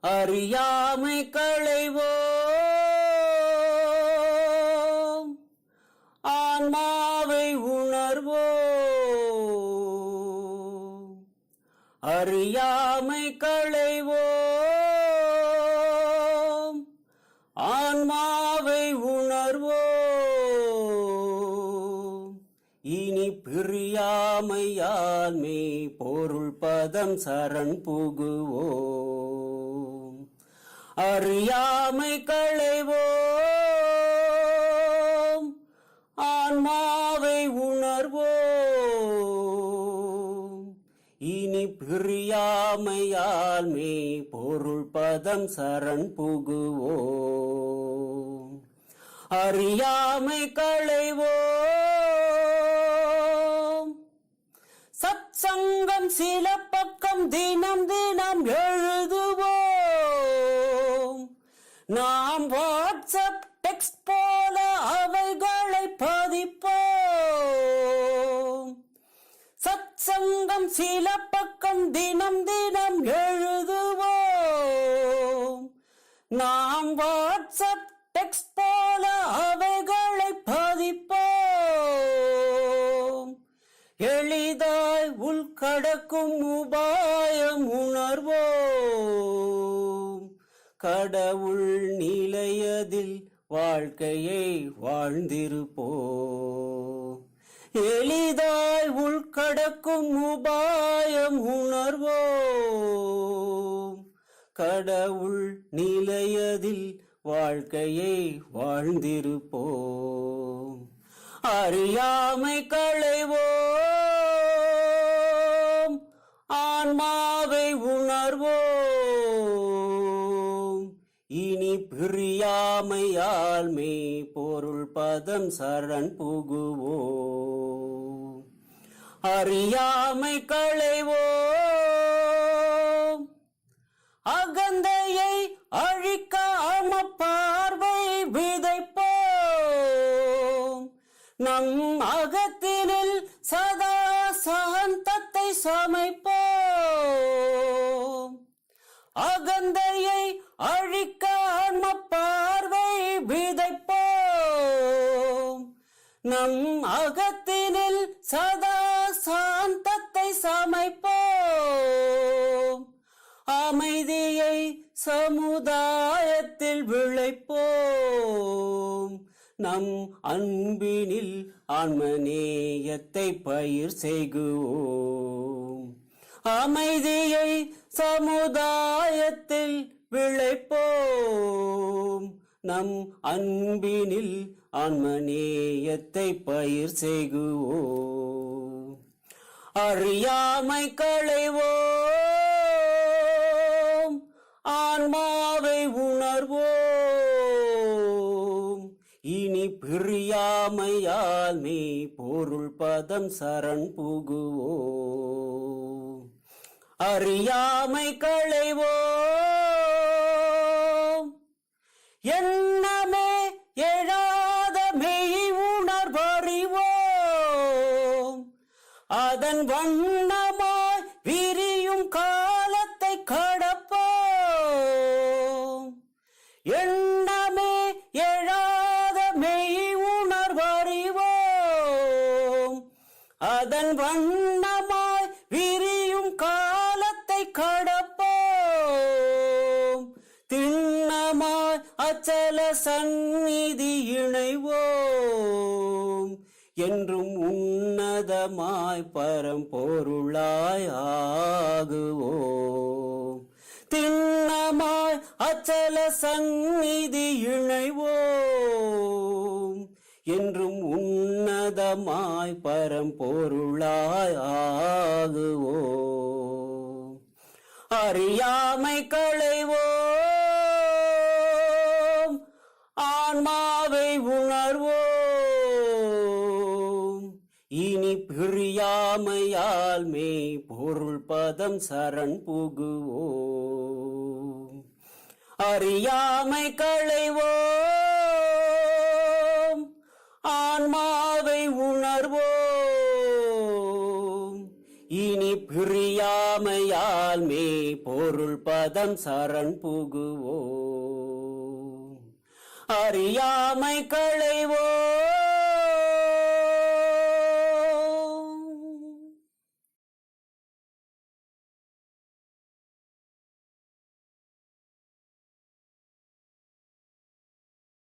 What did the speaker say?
அறியாமை களைவோம், ஆன்மாவை உணர்வோம். அறியாமை களைவோம், ஆன்மாவை உணர்வோம். இனி பிரியாமையால் மெய் பொருள் பதம் சரண் புகுவோம். அறியாமை களைவோம், ஆன்மாவை உணர்வோம். இனி பிரியாமையால் மெய் பொருள் பதம் சரண் புகுவோம். அறியாமை களைவோம், சத்சங்கம் சில பக்கம் தினம் தினம் எழுதுவோம். நாம் வாட்ஸ்அப் டெக்ஸ்ட் போல அவைகளை பதிப்போம். சத்சங்கம் சில பக்கம் தினம் தினம் எழுதுவோம். நாம் வாட்ஸ்அப் டெக்ஸ்ட் போல அவைகளை பதிப்போம். எளிதாய் உள்கடக்கும் உபாயம் உணர்வோம். கடவுள் நிலையதில் வாழ்க்கையை வாழ்ந்திருப்போம். எளிதாய் உள்கடக்கும் உபாயம் உணர்வோம். கடவுள் நிலையதில் வாழ்க்கையை வாழ்ந்திருப்போம். அறியாமை களைவோம், ஆன்மாவை உணர்வோம். இனி பிரியாமையால் மெய் பொருள் பதம் சரண் புகுவோம். அறியாமை களைவோம், அகந்தையை அழிக்க அமப்பார்வை விதைப்போம். நம் அகத்தினில் சதா சாந்தத்தை சமைப்போம். அகந்தையை அழிக்க அமப்பார்வை விதைப்போம். நம் அகத்தினில் சதா சாந்தத்தை சமைப்போம். அமைதியை சமுதாயத்தில் விளைப்போம். நம் அன்பினில் ஆன்மநேயத்தை பயிர் செய்குவோம். அமைதியை சமுதாயத்தில் விளைப்போம். நம் அன்பினில் ஆன்மநேயத்தை பயிர் செய்குவோம். அறியாமை களைவோம், ஆன்மாவை உணர்வோம். இனி பிரியாமையால் மெய் பொருள் பதம் சரண் புகுவோம். அறியாமை களைவோம், எண்ணமே எழாத மெய் உணர்வறிவோம். அதன் வண்ணமாய் விரியும் காலத்தை கடப்போம். எண்ணமே எழாத மெய் உணர்வறிவோம். அதன் வண்ணமாய் விரியும் காலத்தை கடப்போம். திண்ணமாய் அச்சல சந்நிதி இணைவோம். என்றும் உன்னதமாய் பரம்பொருளாய் ஆகுவோம். திண்ணமாய் அச்சல சந்நிதி இணைவோம். என்றும் உன்னதமாய் பரம்பொருளாய் ஆகுவோம். அறியாமை களைவோம், ஆன்மாவை உணர்வோம். இனி பிரியாமையால் மெய் பொருள் பதம் சரண் புகுவோம். அறியாமை களைவோம், ஆன்மாவை உணர்வோம். இனி பிரியாமையால் மெய் பொருள் பதம் சரண் புகுவோம். அறியாமை களைவோம்,